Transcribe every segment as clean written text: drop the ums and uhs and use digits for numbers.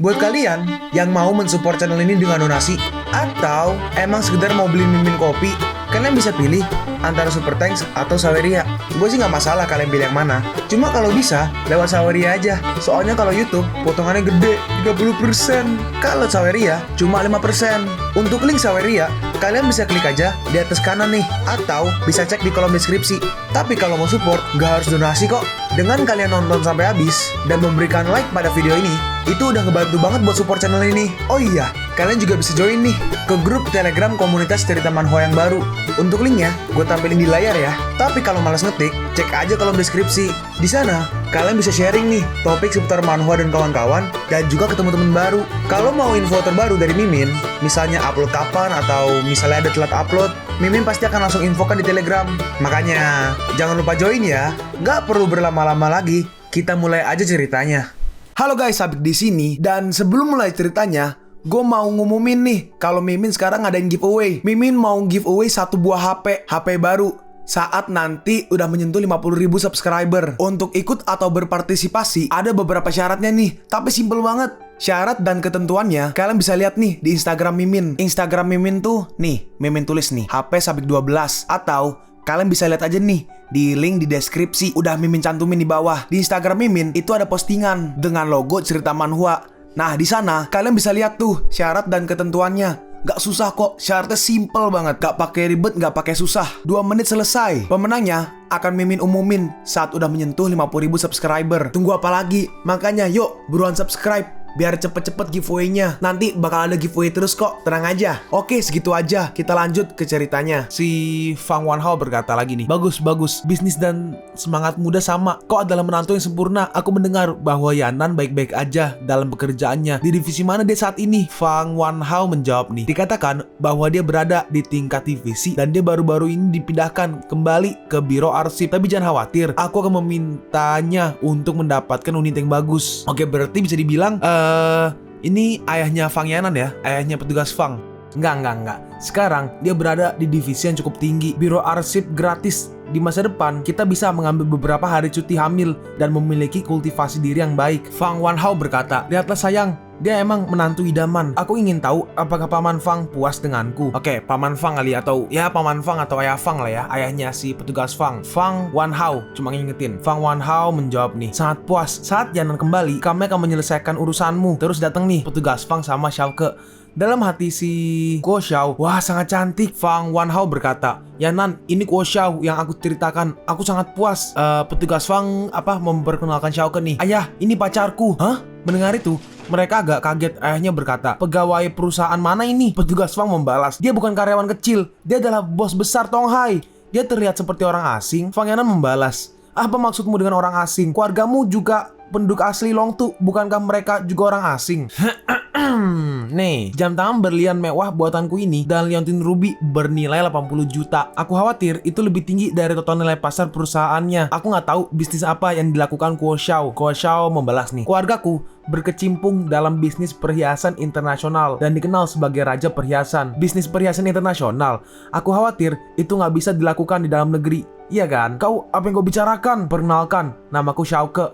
Buat kalian yang mau mensupport channel ini dengan donasi, atau emang sekedar mau beli mimin kopi, kalian bisa pilih antara Super Thanks atau Saweria. Gue sih nggak masalah kalian pilih yang mana. Cuma kalau bisa, lewat Saweria aja. Soalnya kalau YouTube, potongannya gede, 30%. Kalau Saweria, cuma 5%. Untuk link Saweria, kalian bisa klik aja di atas kanan nih. Atau bisa cek di kolom deskripsi. Tapi kalau mau support, nggak harus donasi kok. Dengan kalian nonton sampai habis, dan memberikan like pada video ini, itu udah ngebantu banget buat support channel ini. Oh iya, kalian juga bisa join nih ke grup Telegram komunitas cerita manhwa yang baru. Untuk linknya, gue tampilin di layar ya. Tapi kalau malas ngetik, cek aja kolom deskripsi. Di sana, kalian bisa sharing nih topik seputar manhwa dan kawan-kawan, dan juga ketemu teman baru. Kalau mau info terbaru dari Mimin, misalnya upload kapan atau misalnya ada telat upload, Mimin pasti akan langsung infokan di Telegram. Makanya, jangan lupa join ya. Nggak perlu berlama-lama lagi, kita mulai aja ceritanya. Halo guys, Sabik di sini, dan sebelum mulai ceritanya, gue mau ngumumin nih kalau Mimin sekarang ngadain giveaway. Mimin mau giveaway satu buah HP baru saat nanti udah menyentuh 50.000 subscriber. Untuk ikut atau berpartisipasi ada beberapa syaratnya nih, tapi simple banget. Syarat dan ketentuannya kalian bisa lihat nih di Instagram Mimin. Instagram Mimin tuh nih, Mimin tulis nih HP Sabik 12, atau kalian bisa lihat aja nih di link di deskripsi, udah Mimin cantumin di bawah. Di Instagram Mimin itu ada postingan dengan logo cerita manhwa. Nah, di sana kalian bisa lihat tuh syarat dan ketentuannya. Gak susah kok, syaratnya simple banget. Gak pakai ribet, gak pakai susah. 2 menit selesai. Pemenangnya akan Mimin umumin saat udah menyentuh 50.000 subscriber. Tunggu apa lagi? Makanya yuk, buruan subscribe biar cepet-cepet giveaway-nya. Nanti bakal ada giveaway terus kok, tenang aja. Oke, segitu aja. Kita lanjut ke ceritanya. Si Fang Wanhao berkata lagi nih, Bagus, bisnis dan semangat muda sama. Kau adalah menantu yang sempurna. Aku mendengar bahwa Yanan baik-baik aja dalam pekerjaannya. Di divisi mana dia saat ini? Fang Wanhao menjawab nih, dikatakan bahwa dia berada di tingkat divisi dan dia baru-baru ini dipindahkan kembali ke biro arsip. Tapi jangan khawatir, aku akan memintanya untuk mendapatkan unit yang bagus. Oke, berarti bisa dibilang ini ayahnya Fang Yanan ya, ayahnya petugas Fang. Enggak. Sekarang dia berada di divisi yang cukup tinggi, biro arsip gratis. Di masa depan, kita bisa mengambil beberapa hari cuti hamil dan memiliki kultivasi diri yang baik. Fang Wanhao berkata, lihatlah sayang, dia emang menantu idaman. Aku ingin tahu apakah Paman Fang puas denganku. Oke, Paman Fang kali, atau ya Paman Fang atau Ayah Fang lah ya, ayahnya si petugas Fang. Fang Wanhao cuma ngingetin. Fang Wanhao menjawab nih, sangat puas. Saat Yanan kembali, kami akan menyelesaikan urusanmu. Terus datang nih petugas Fang sama Xiaoke. Dalam hati si Guo Xiao, wah sangat cantik. Fang Wanhao berkata, Yanan, ini Guo Xiao yang aku ceritakan. Aku sangat puas. Petugas Fang memperkenalkan Xiaoke nih. Ayah, ini pacarku. Hah? Mendengar itu, mereka agak kaget. Ayahnya berkata, pegawai perusahaan mana ini? Petugas Fang membalas, dia bukan karyawan kecil. Dia adalah bos besar Tonghai. Dia terlihat seperti orang asing. Fang Yanan membalas, apa maksudmu dengan orang asing? Keluargamu juga penduduk asli Longtu. Bukankah mereka juga orang asing? Nih, jam tangan berlian mewah buatanku ini dan liontin ruby bernilai 80 juta. Aku khawatir itu lebih tinggi dari total nilai pasar perusahaannya. Aku nggak tahu bisnis apa yang dilakukan Guo Xiao. Guo Xiao membalas nih, keluargaku berkecimpung dalam bisnis perhiasan internasional dan dikenal sebagai raja perhiasan. Bisnis perhiasan internasional. Aku khawatir itu nggak bisa dilakukan di dalam negeri. Iya kan? Kau apa yang kau bicarakan? Perkenalkan, namaku Xiaoke.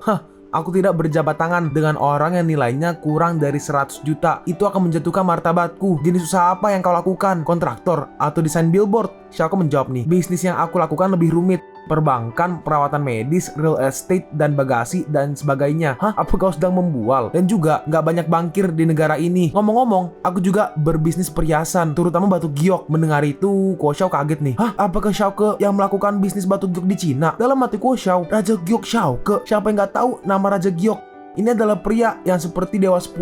Aku tidak berjabat tangan dengan orang yang nilainya kurang dari 100 juta. Itu akan menjatuhkan martabatku. Jenis usaha apa yang kau lakukan? Kontraktor atau desain billboard? Xiaoke menjawab nih, bisnis yang aku lakukan lebih rumit. Perbankan, perawatan medis, real estate, dan bagasi, dan sebagainya. Hah? Apa kau sedang membual? Dan juga nggak banyak bankir di negara ini. Ngomong-ngomong, aku juga berbisnis perhiasan, terutama batu giok. Mendengar itu, Guo Xiao kaget nih. Hah? Apakah Xiaoke yang melakukan bisnis batu giok di Cina? Dalam hati Guo Xiao, Raja Giok Xiaoke. Siapa yang nggak tahu nama Raja Giok? Ini adalah pria yang seperti Dewa 10.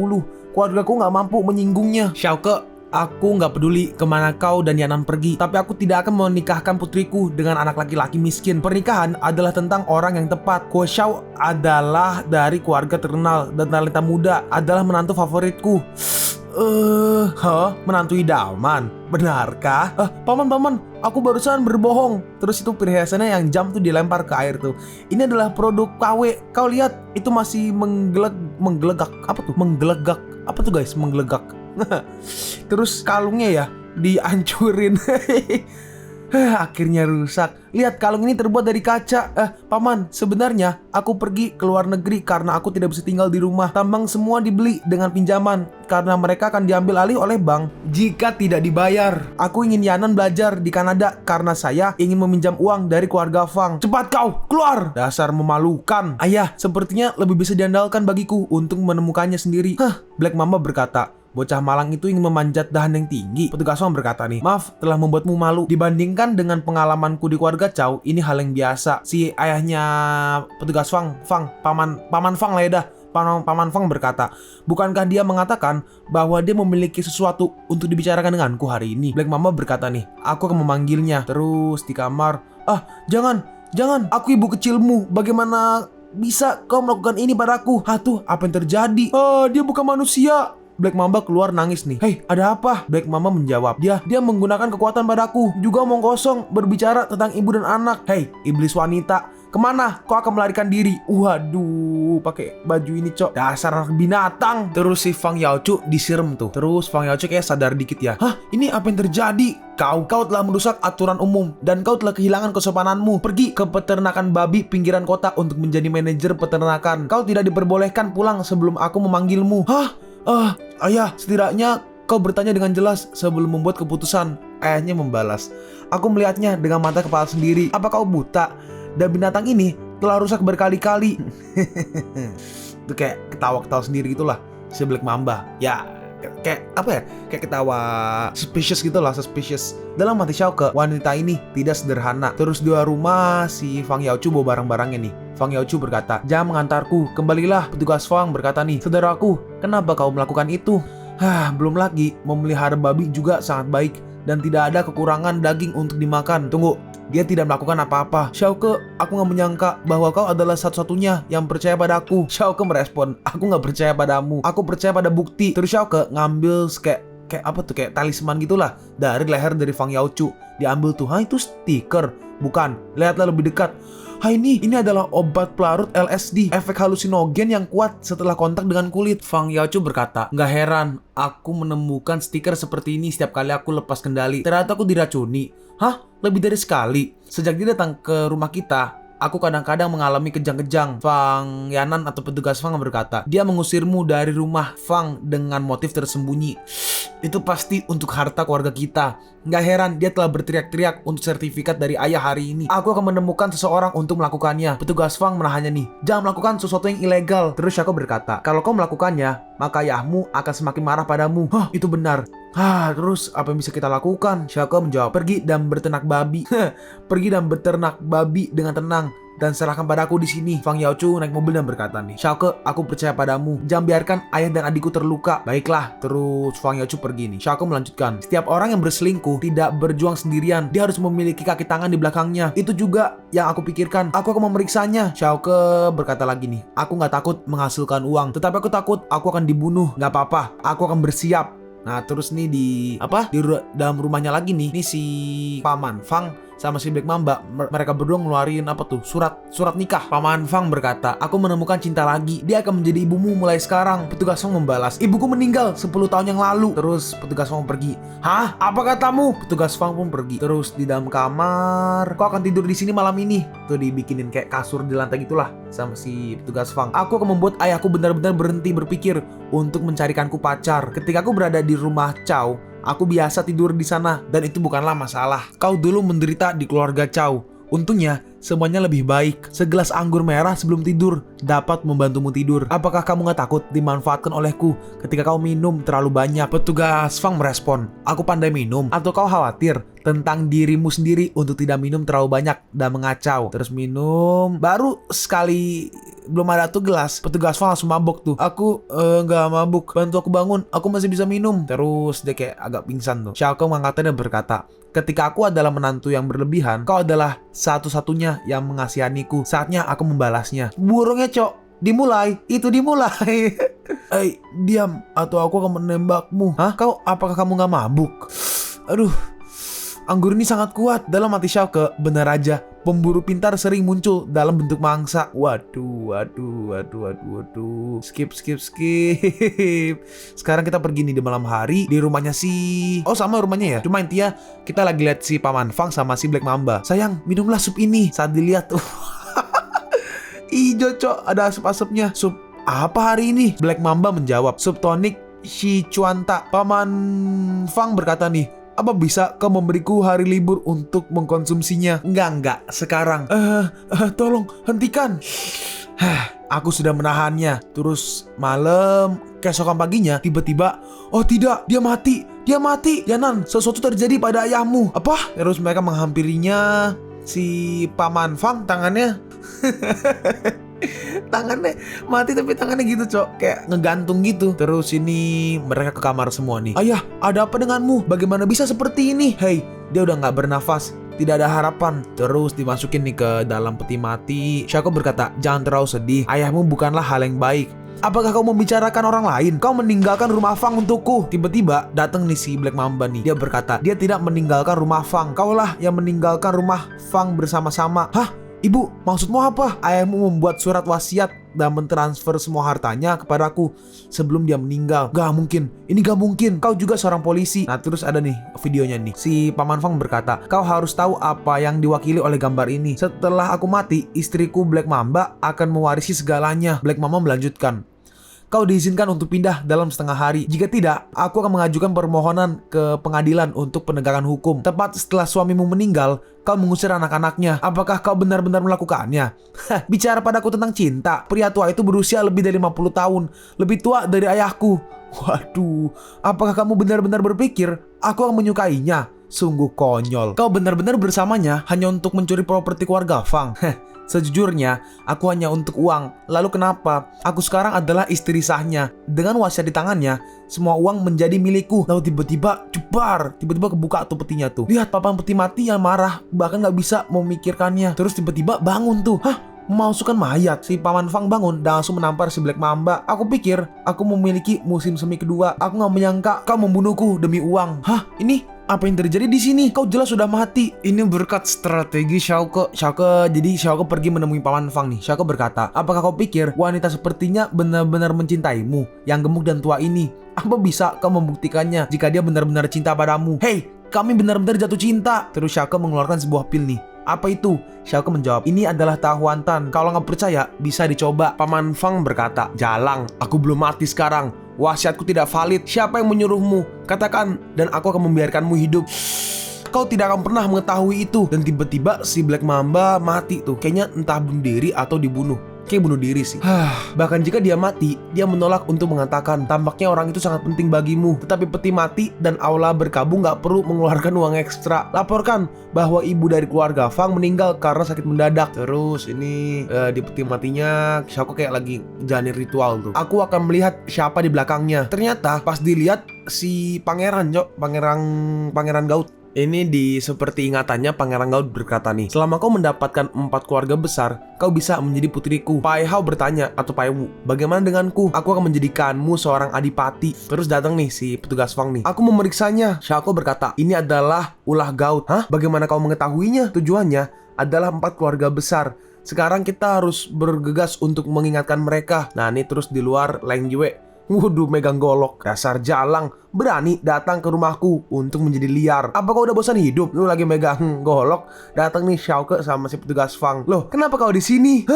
Keluargaku nggak mampu menyinggungnya. Xiaoke, aku nggak peduli kemana kau dan Yanan pergi, tapi aku tidak akan menikahkan putriku dengan anak laki-laki miskin. Pernikahan adalah tentang orang yang tepat. Guo Xiao adalah dari keluarga terkenal dan talenta muda, adalah menantu favoritku. Menantu idaman? Benarkah? Paman, aku barusan berbohong. Terus itu perhiasannya yang jam tuh dilempar ke air tuh. Ini adalah produk KW. Kau lihat, itu masih menggelegak. Apa tuh? Menggelegak. Apa tuh guys? Menggelegak. Terus kalungnya ya dihancurin. Akhirnya rusak. Lihat, kalung ini terbuat dari kaca. Paman, sebenarnya aku pergi ke luar negeri karena aku tidak bisa tinggal di rumah. Tambang semua dibeli dengan pinjaman karena mereka akan diambil alih oleh bank jika tidak dibayar. Aku ingin Yanan belajar di Kanada karena saya ingin meminjam uang dari keluarga Fang. Cepat kau, keluar! Dasar memalukan. Ayah, sepertinya lebih bisa diandalkan bagiku untuk menemukannya sendiri. Black Mamba berkata. Bocah malang itu ingin memanjat dahan yang tinggi. Petugas Fang berkata nih, maaf telah membuatmu malu. Dibandingkan dengan pengalamanku di keluarga Chow, ini hal yang biasa. Si ayahnya petugas Fang, paman Fang lah ya dah. Paman Fang berkata, bukankah dia mengatakan bahwa dia memiliki sesuatu untuk dibicarakan denganku hari ini? Black Mamba berkata nih, aku akan memanggilnya. Terus di kamar, jangan, aku ibu kecilmu. Bagaimana bisa kau melakukan ini padaku? Tuh, apa yang terjadi? Dia bukan manusia. Black Mamba keluar nangis nih. Hei, ada apa? Black Mamba menjawab, dia menggunakan kekuatan padaku. Juga omong kosong berbicara tentang ibu dan anak. Hei, iblis wanita, kemana? Kau akan melarikan diri? Waduh, pakai baju ini, cok. Dasar binatang. Terus si Fang Yaochu disiram tuh. Terus Fang Yaochu kayak sadar dikit ya. Ini apa yang terjadi? Kau telah merusak aturan umum dan kau telah kehilangan kesopananmu. Pergi ke peternakan babi pinggiran kota untuk menjadi manajer peternakan. Kau tidak diperbolehkan pulang sebelum aku memanggilmu. Ayah, setidaknya kau bertanya dengan jelas sebelum membuat keputusan. Ayahnya membalas, aku melihatnya dengan mata kepala sendiri. Apa kau buta? Dan binatang ini telah rusak berkali-kali. Itu kayak ketawa-ketawa sendiri gitulah si Black Mamba. Ya, kayak apa ya? Kayak ketawa suspicious gitulah, suspicious. Dalam hati Xiaoke, wanita ini tidak sederhana. Terus di rumah si Fang Yaochu bawa barang-barangnya nih. Fang Yaochu berkata, jangan mengantarku, kembalilah. Petugas Fang berkata nih, saudaraku, kenapa kau melakukan itu? Belum lagi, memelihara babi juga sangat baik dan tidak ada kekurangan daging untuk dimakan. Tunggu, dia tidak melakukan apa-apa. Xiaoke, aku gak menyangka bahwa kau adalah satu-satunya yang percaya padaku. Xiaoke merespon, aku gak percaya padamu, aku percaya pada bukti. Terus Xiaoke ngambil kayak apa tuh, kayak talisman gitulah dari leher dari Fang Yaochu. Diambil tuh, itu stiker. Bukan, lihatlah lebih dekat. Ini adalah obat pelarut LSD, efek halusinogen yang kuat setelah kontak dengan kulit. Fang Yaochu berkata, nggak heran, aku menemukan stiker seperti ini setiap kali aku lepas kendali. Ternyata aku diracuni. Lebih dari sekali. Sejak dia datang ke rumah kita, aku kadang-kadang mengalami kejang-kejang. Fang Yanan atau petugas Fang berkata, dia mengusirmu dari rumah Fang dengan motif tersembunyi. Itu pasti untuk harta keluarga kita. Nggak heran dia telah berteriak-teriak untuk sertifikat dari ayah hari ini. Aku akan menemukan seseorang untuk melakukannya. Petugas Fang menahannya nih. Jangan melakukan sesuatu yang ilegal. Terus Xiaoke berkata, kalau kau melakukannya, maka ayahmu akan semakin marah padamu. Itu benar. Terus apa yang bisa kita lakukan? Xiaoke menjawab, pergi dan berternak babi. Pergi dan berternak babi dengan tenang dan serahkan padaku di sini. Fang Yaochu naik mobil dan berkata nih, Xiaoke, aku percaya padamu. Jangan biarkan ayah dan adikku terluka. Baiklah. Terus Fang Yaochu pergi nih. Xiaoke melanjutkan, setiap orang yang berselingkuh tidak berjuang sendirian. Dia harus memiliki kaki tangan di belakangnya. Itu juga yang aku pikirkan. Aku akan memeriksanya. Xiaoke berkata lagi nih, aku nggak takut menghasilkan uang, tetapi aku takut aku akan dibunuh. Nggak apa-apa, aku akan bersiap. Nah terus nih di dalam rumahnya lagi nih si Paman Fang sama si Black Mamba, mereka berdua ngeluarin surat nikah. Paman Fang berkata, aku menemukan cinta lagi, dia akan menjadi ibumu mulai sekarang. Petugas Fang membalas, ibuku meninggal 10 tahun yang lalu. Terus petugas Fang pergi. Apa katamu? Petugas Fang pun pergi. Terus di dalam kamar, kau akan tidur di sini malam ini. Tuh dibikinin kayak kasur di lantai gitulah sama si petugas Fang. Aku akan membuat ayahku benar-benar berhenti berpikir untuk mencarikanku pacar. Ketika aku berada di rumah Chow, aku biasa tidur di sana dan itu bukanlah masalah. Kau dulu menderita di keluarga Chow. Untungnya semuanya lebih baik. Segelas anggur merah sebelum tidur dapat membantumu tidur. Apakah kamu gak takut dimanfaatkan olehku ketika kau minum terlalu banyak? Petugas Fang merespon, aku pandai minum. Atau kau khawatir tentang dirimu sendiri untuk tidak minum terlalu banyak dan mengacau? Terus minum, baru sekali belum ada tuh gelas, petugas Fang langsung mabok tuh. Aku gak mabuk, bantu aku bangun, aku masih bisa minum. Terus dia kayak agak pingsan tuh. Xiaoke mengangkatnya dan berkata, ketika aku adalah menantu yang berlebihan, kau adalah satu-satunya yang mengasihaniku. Saatnya aku membalasnya. Burungnya cok, dimulai. Diam atau aku akan menembakmu. Apakah kamu gak mabuk? Aduh, anggur ini sangat kuat. Dalam hati Xiaoke, benar aja, pemburu pintar sering muncul dalam bentuk mangsa. Waduh. Skip. Sekarang kita pergi nih di malam hari di rumahnya sama rumahnya ya. Cuma intinya kita lagi lihat si Paman Fang sama si Black Mamba. Sayang, minumlah sup ini. Saat dilihat tuh ijo cok, ada asap-asapnya. Sup apa hari ini? Black Mamba menjawab, sup tonik Sichuanta. Paman Fang berkata nih, apa bisa kau memberiku hari libur untuk mengkonsumsinya? Enggak, sekarang. Tolong hentikan. Aku sudah menahannya. Terus malam, keesokan paginya, tiba-tiba, oh tidak, dia mati. Yanan, sesuatu terjadi pada ayahmu. Apa? Terus mereka menghampirinya. Si Paman Fang tangannya mati, tapi tangannya gitu cok, kayak ngegantung gitu. Terus ini mereka ke kamar semua nih. Ayah, ada apa denganmu? Bagaimana bisa seperti ini? Hei, dia udah gak bernafas, tidak ada harapan. Terus dimasukin nih ke dalam peti mati. Xiaoke berkata, jangan terlalu sedih, ayahmu bukanlah hal yang baik. Apakah kau membicarakan orang lain? Kau meninggalkan rumah Fang untukku. Tiba-tiba datang nih si Black Mamba nih. Dia berkata, dia tidak meninggalkan rumah Fang. Kaulah yang meninggalkan rumah Fang bersama-sama. Hah? Ibu, maksudmu apa? Ayahmu membuat surat wasiat dan mentransfer semua hartanya kepadaku sebelum dia meninggal. Gak mungkin, ini gak mungkin. Kau juga seorang polisi. Nah terus ada nih videonya nih. Si Paman Fang berkata, kau harus tahu apa yang diwakili oleh gambar ini. Setelah aku mati, istriku Black Mamba akan mewarisi segalanya. Black Mamba melanjutkan, kau diizinkan untuk pindah dalam setengah hari. Jika tidak, aku akan mengajukan permohonan ke pengadilan untuk penegakan hukum. Tepat setelah suamimu meninggal, kau mengusir anak-anaknya. Apakah kau benar-benar melakukannya? Bicara padaku tentang cinta. Pria tua itu berusia lebih dari 50 tahun. Lebih tua dari ayahku. Waduh, apakah kamu benar-benar berpikir aku akan menyukainya? Sungguh konyol. Kau benar-benar bersamanya hanya untuk mencuri properti keluarga Fang. Sejujurnya, aku hanya untuk uang. Lalu kenapa? Aku sekarang adalah istri sahnya. Dengan wasiat di tangannya, semua uang menjadi milikku. Lalu tiba-tiba, jebar. Tiba-tiba kebuka tuh petinya tuh. Lihat papan peti mati yang marah. Bahkan gak bisa memikirkannya. Terus tiba-tiba bangun tuh. Hah? Memasukkan mayat. Si Paman Fang bangun dan langsung menampar si Black Mamba. Aku pikir aku memiliki musim semi kedua. Aku gak menyangka kau membunuhku demi uang. Hah? Ini apa yang terjadi di sini? Kau jelas sudah mati. Ini berkat strategi Xiaoke. Jadi Xiaoke pergi menemui Paman Fang nih. Xiaoke berkata, apakah kau pikir wanita sepertinya benar-benar mencintaimu, yang gemuk dan tua ini? Apa bisa kau membuktikannya jika dia benar-benar cinta padamu? Hei, kami benar-benar jatuh cinta. Terus Xiaoke mengeluarkan sebuah pil nih. Apa itu? Xiaoke menjawab, ini adalah tahuantan. Kalau nggak percaya, bisa dicoba. Paman Fang berkata, jalang, aku belum mati sekarang. Wasiatku tidak valid. Siapa yang menyuruhmu? Katakan, dan aku akan membiarkanmu hidup. Kau tidak akan pernah mengetahui itu. Dan tiba-tiba si Black Mamba mati tuh. Kayaknya entah bunuh diri atau dibunuh. Kayak bunuh diri sih. Bahkan jika dia mati, dia menolak untuk mengatakan, tampaknya orang itu sangat penting bagimu. Tetapi peti mati dan aula berkabung gak perlu mengeluarkan uang ekstra. Laporkan bahwa ibu dari keluarga Fang meninggal karena sakit mendadak. Terus ini di peti matinya Xiaoke kayak lagi jalanin ritual tuh. Aku akan melihat siapa di belakangnya. Ternyata pas dilihat si pangeran Gaut. Ini seperti ingatannya Pangeran Gaut berkata nih, selama kau mendapatkan 4 keluarga besar, kau bisa menjadi putriku. Pai Hao bertanya, atau Pai Wu, bagaimana denganku? Aku akan menjadikanmu seorang adipati. Terus datang nih si petugas Fang nih, aku memeriksanya. Xiaoke berkata, ini adalah ulah Gaut. Hah? Bagaimana kau mengetahuinya? Tujuannya adalah 4 keluarga besar. Sekarang kita harus bergegas untuk mengingatkan mereka. Nah ini terus di luar Leng Yue, waduh, megang golok. Dasar jalang, berani datang ke rumahku untuk menjadi liar. Apa kau udah bosan hidup? Lu lagi megang golok. Datang nih Xiaoke sama si petugas Fang. Loh, kenapa kau di sini?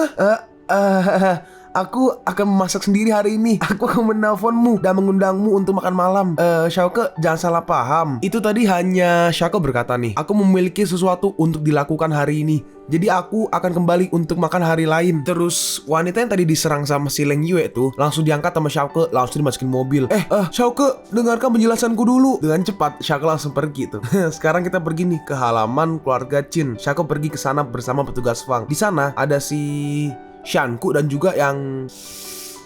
Aku akan memasak sendiri hari ini. Aku akan menelponmu dan mengundangmu untuk makan malam. Xiaoke, jangan salah paham. Itu tadi hanya Xiaoke berkata nih, aku memiliki sesuatu untuk dilakukan hari ini. Jadi aku akan kembali untuk makan hari lain. Terus wanita yang tadi diserang sama si Leng Yue tuh langsung diangkat sama Xiaoke, langsung dimasukin mobil. Xiaoke, dengarkan penjelasanku dulu. Dengan cepat Xiaoke langsung pergi tuh. Sekarang kita pergi nih ke halaman keluarga Qin. Xiaoke pergi ke sana bersama petugas Fang. Di sana ada si Shanku dan juga yang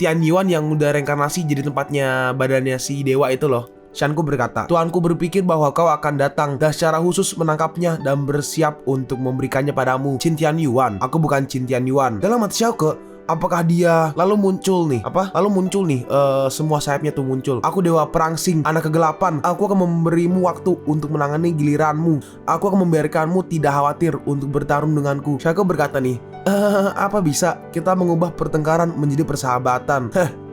Tian Yuan yang udah reinkarnasi jadi tempatnya badannya si dewa itu loh. Shanku berkata, Tuanku berpikir bahwa kau akan datang dan secara khusus menangkapnya dan bersiap untuk memberikannya padamu. Qin Tian Yuan, aku bukan Qin Tian Yuan. Dalam hati Xiaoke, Apakah dia lalu muncul nih? Semua sayapnya tuh muncul. Aku dewa perang Sing, anak kegelapan. Aku akan memberimu waktu untuk menangani giliranmu. Aku akan membiarkanmu tidak khawatir untuk bertarung denganku. Shaco berkata nih, apa bisa kita mengubah pertengkaran menjadi persahabatan?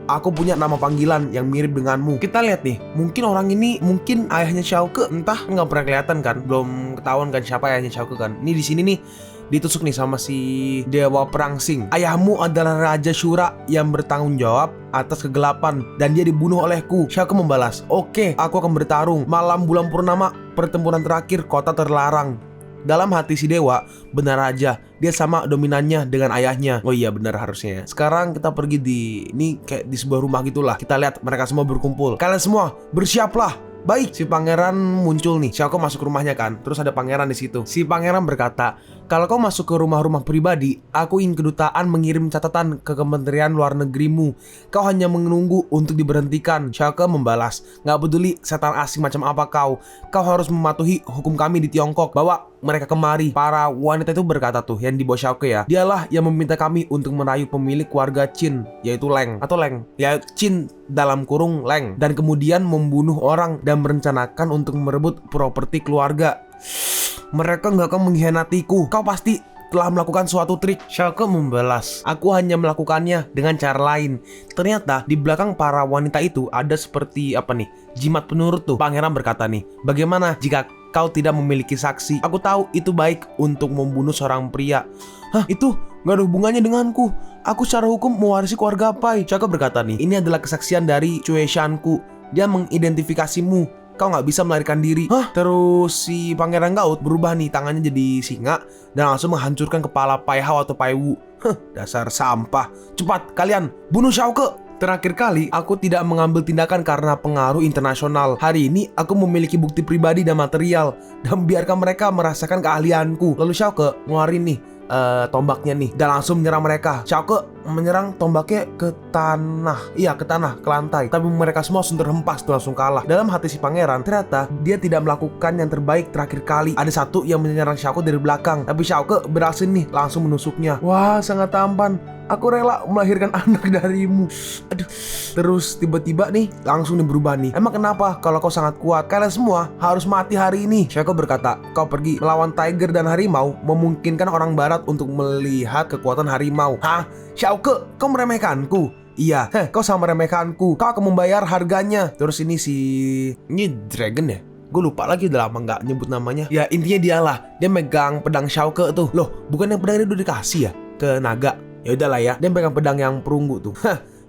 Aku punya nama panggilan yang mirip denganmu. Kita lihat nih, mungkin orang ini mungkin ayahnya Xiaoke, entah, nggak pernah kelihatan kan, belum ketahuan kan siapa ayahnya Xiaoke kan. Ini di sini nih ditusuk nih sama si dewa perang Sing. Ayahmu adalah Raja Shura yang bertanggung jawab atas kegelapan dan dia dibunuh olehku. Xiaoke membalas, oke, aku akan bertarung. Malam bulan purnama, pertempuran terakhir kota terlarang. Dalam hati si dewa, benar aja, dia sama dominannya dengan ayahnya. Oh iya benar harusnya. Sekarang kita pergi ini kayak di sebuah rumah gitulah. Kita lihat mereka semua berkumpul. Kalian semua bersiaplah. Baik, si pangeran muncul nih. Xiaoke masuk ke rumahnya kan. Terus ada pangeran di situ. Si pangeran berkata, kalau kau masuk ke rumah-rumah pribadi, aku ingin kedutaan mengirim catatan ke Kementerian Luar Negerimu. Kau hanya menunggu untuk diberhentikan. Xiaoke membalas, nggak peduli setan asing macam apa kau harus mematuhi hukum kami di Tiongkok. Bawa mereka kemari. Para wanita itu berkata tuh, yang di bawah Xiaoke ya, dialah yang meminta kami untuk merayu pemilik keluarga Qin, yaitu Leng ya, Qin dalam kurung Leng, dan kemudian membunuh orang dan merencanakan untuk merebut properti keluarga. Mereka nggak akan mengkhianatiku. Kau pasti telah melakukan suatu trik. Xiaoke membalas, aku hanya melakukannya dengan cara lain. Ternyata di belakang para wanita itu ada seperti jimat penurut tuh. Pangeran berkata nih, bagaimana jika kau tidak memiliki saksi? Aku tahu itu baik untuk membunuh seorang pria. Itu nggak ada hubungannya denganku. Aku secara hukum mewarisi keluarga Pai. Xiaoke berkata nih, ini adalah kesaksian dari Cui Shanku. Dia mengidentifikasimu. Kau nggak bisa melarikan diri. Terus si Pangeran Gaut berubah nih, tangannya jadi singa dan langsung menghancurkan kepala Pai Hao atau Pai Wu. Dasar sampah. Cepat kalian bunuh Xiaoke. Terakhir kali aku tidak mengambil tindakan karena pengaruh internasional. Hari ini aku memiliki bukti pribadi dan material, dan biarkan mereka merasakan keahlianku. Lalu Xiaoke ngeluarin nih tombaknya nih dan langsung menyerang mereka. Xiaoke menyerang tombaknya ke tanah, ke lantai. Tapi mereka semua langsung terhempas tuh, langsung kalah. Dalam hati si pangeran, ternyata dia tidak melakukan yang terbaik terakhir kali. Ada satu yang menyerang Xiaoke dari belakang, tapi Xiaoke berhasil nih langsung menusuknya. Wah, sangat tampan. Aku rela melahirkan anak darimu. Aduh. Terus tiba-tiba nih langsung berubah nih. Emang kenapa kalau kau sangat kuat? Kalian semua harus mati hari ini. Xiaoke berkata, kau pergi melawan tiger dan harimau memungkinkan orang barat untuk melihat kekuatan harimau. Xiaoke, kau meremehkanku? Iya, kau sama meremehkanku. Kau akan membayar harganya. Terus ini dragon ya? Gue lupa lagi, udah lama nggak nyebut namanya. Ya intinya dialah. Dia megang pedang Xiaoke tuh. Loh, bukan yang pedang itu udah dikasih ya ke naga? Ya udahlah ya, dia pegang pedang yang perunggu tuh.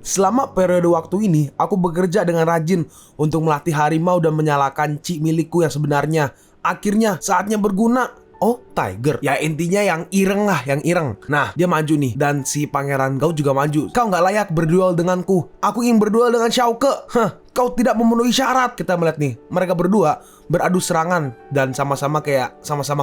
Selama periode waktu ini, aku bekerja dengan rajin untuk melatih harimau dan menyalakan chi milikku yang sebenarnya. Akhirnya saatnya berguna. Oh, tiger. Ya intinya yang ireng lah, yang ireng. Nah, dia maju nih, dan si Pangeran Gaut juga maju. Kau nggak layak berduel denganku. Aku ingin berduel dengan Xiaoke. Kau tidak memenuhi syarat. Kita melihat nih, mereka berdua beradu serangan dan sama-sama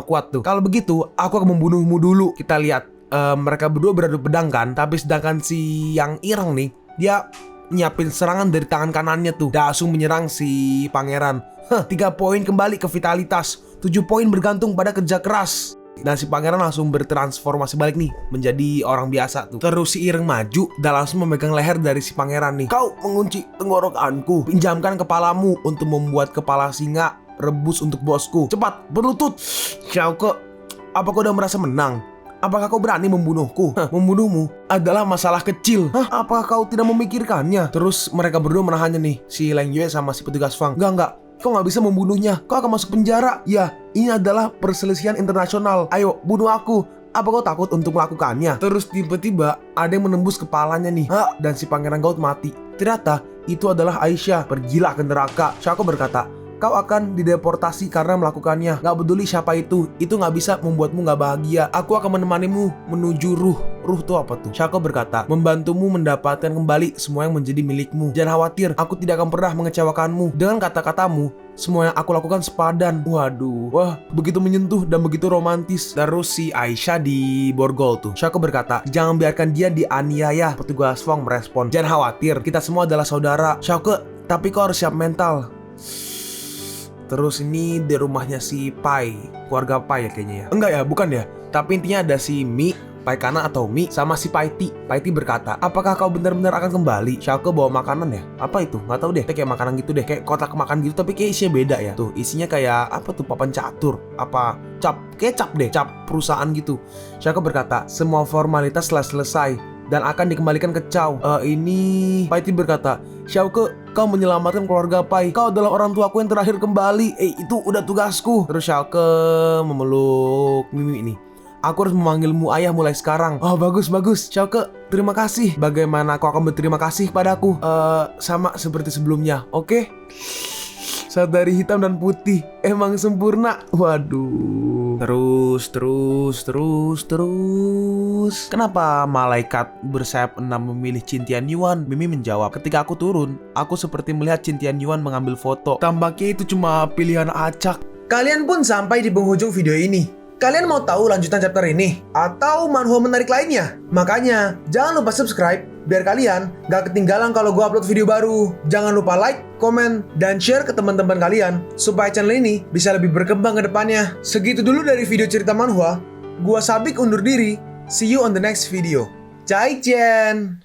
kuat tuh. Kalau begitu, aku akan membunuhmu dulu. Kita lihat. Mereka berdua beradu pedang kan, tapi sedangkan si yang ireng nih, dia nyiapin serangan dari tangan kanannya tuh, langsung menyerang si pangeran. 3 poin kembali ke vitalitas, 7 poin bergantung pada kerja keras. Dan si pangeran langsung bertransformasi balik nih menjadi orang biasa tuh. Terus si ireng maju dan langsung memegang leher dari si pangeran nih. Kau mengunci tenggorokanku, pinjamkan kepalamu untuk membuat kepala singa rebus untuk bosku. Cepat berlutut. Xiaoke, apa kau udah merasa menang? Apakah kau berani membunuhku? Membunuhmu adalah masalah kecil. Apakah kau tidak memikirkannya? Terus mereka berdua menahannya nih, si Leng Yue sama si petugas Fang. Enggak, kau nggak bisa membunuhnya. Kau akan masuk penjara. Ya, ini adalah perselisihan internasional. Ayo, bunuh aku. Apa kau takut untuk melakukannya? Terus tiba-tiba ada yang menembus kepalanya nih. Dan si Pangeran Gaut mati. Ternyata itu adalah Aisyah. Pergilah ke neraka. Xiaoke berkata, kau akan dideportasi karena melakukannya. Gak peduli siapa itu gak bisa membuatmu gak bahagia. Aku akan menemanimu menuju ruh. Ruh itu apa tuh? Xiaoke berkata, membantumu mendapatkan kembali semua yang menjadi milikmu. Jangan khawatir, aku tidak akan pernah mengecewakanmu. Dengan kata-katamu, semua yang aku lakukan sepadan. Waduh, wah, begitu menyentuh dan begitu romantis. Terus si Aisyah di borgol tuh. Xiaoke berkata, jangan biarkan dia dianiaya. Petugas Fang merespon, jangan khawatir, kita semua adalah saudara. Xiaoke, tapi kau harus siap mental. Terus ini di rumahnya si Pai, keluarga Pai ya kayaknya ya. Enggak ya, bukan ya. Tapi intinya ada si Mi, Pai Kana atau Mi sama si Paiti. Paiti berkata, apakah kau benar-benar akan kembali? Xiaoke bawa makanan ya? Apa itu? Nggak tahu deh. Kayak makanan gitu deh. Kayak kotak makan gitu tapi kayak isinya beda ya. Tuh isinya kayak apa tuh? Papan catur. Apa? Kayak cap deh. Cap perusahaan gitu. Xiaoke berkata, semua formalitas telah selesai dan akan dikembalikan ke Chow. Ini Paiti berkata, Xiaoke, kau menyelamatkan keluarga Pai. Kau adalah orang tuaku yang terakhir kembali. Itu udah tugasku. Terus Xiaoke memeluk Mimi ini. Aku harus memanggilmu ayah mulai sekarang. Oh bagus. Xiaoke, terima kasih. Bagaimana kau akan berterima kasih padaku? Sama seperti sebelumnya. Oke? Sadari hitam dan putih emang sempurna. Waduh. Terus. Kenapa malaikat bersayap 6 memilih Qintian Yuan? Mimi menjawab, ketika aku turun, aku seperti melihat Qintian Yuan mengambil foto. Tampaknya itu cuma pilihan acak. Kalian pun sampai di penghujung video ini. Kalian mau tahu lanjutan chapter ini? Atau manhwa menarik lainnya? Makanya, jangan lupa subscribe biar kalian gak ketinggalan kalau gue upload video baru. Jangan lupa like, komen, dan share ke teman-teman kalian supaya channel ini bisa lebih berkembang ke depannya. Segitu dulu dari video cerita manhwa. Gua Sabik undur diri. See you on the next video. Zaijian!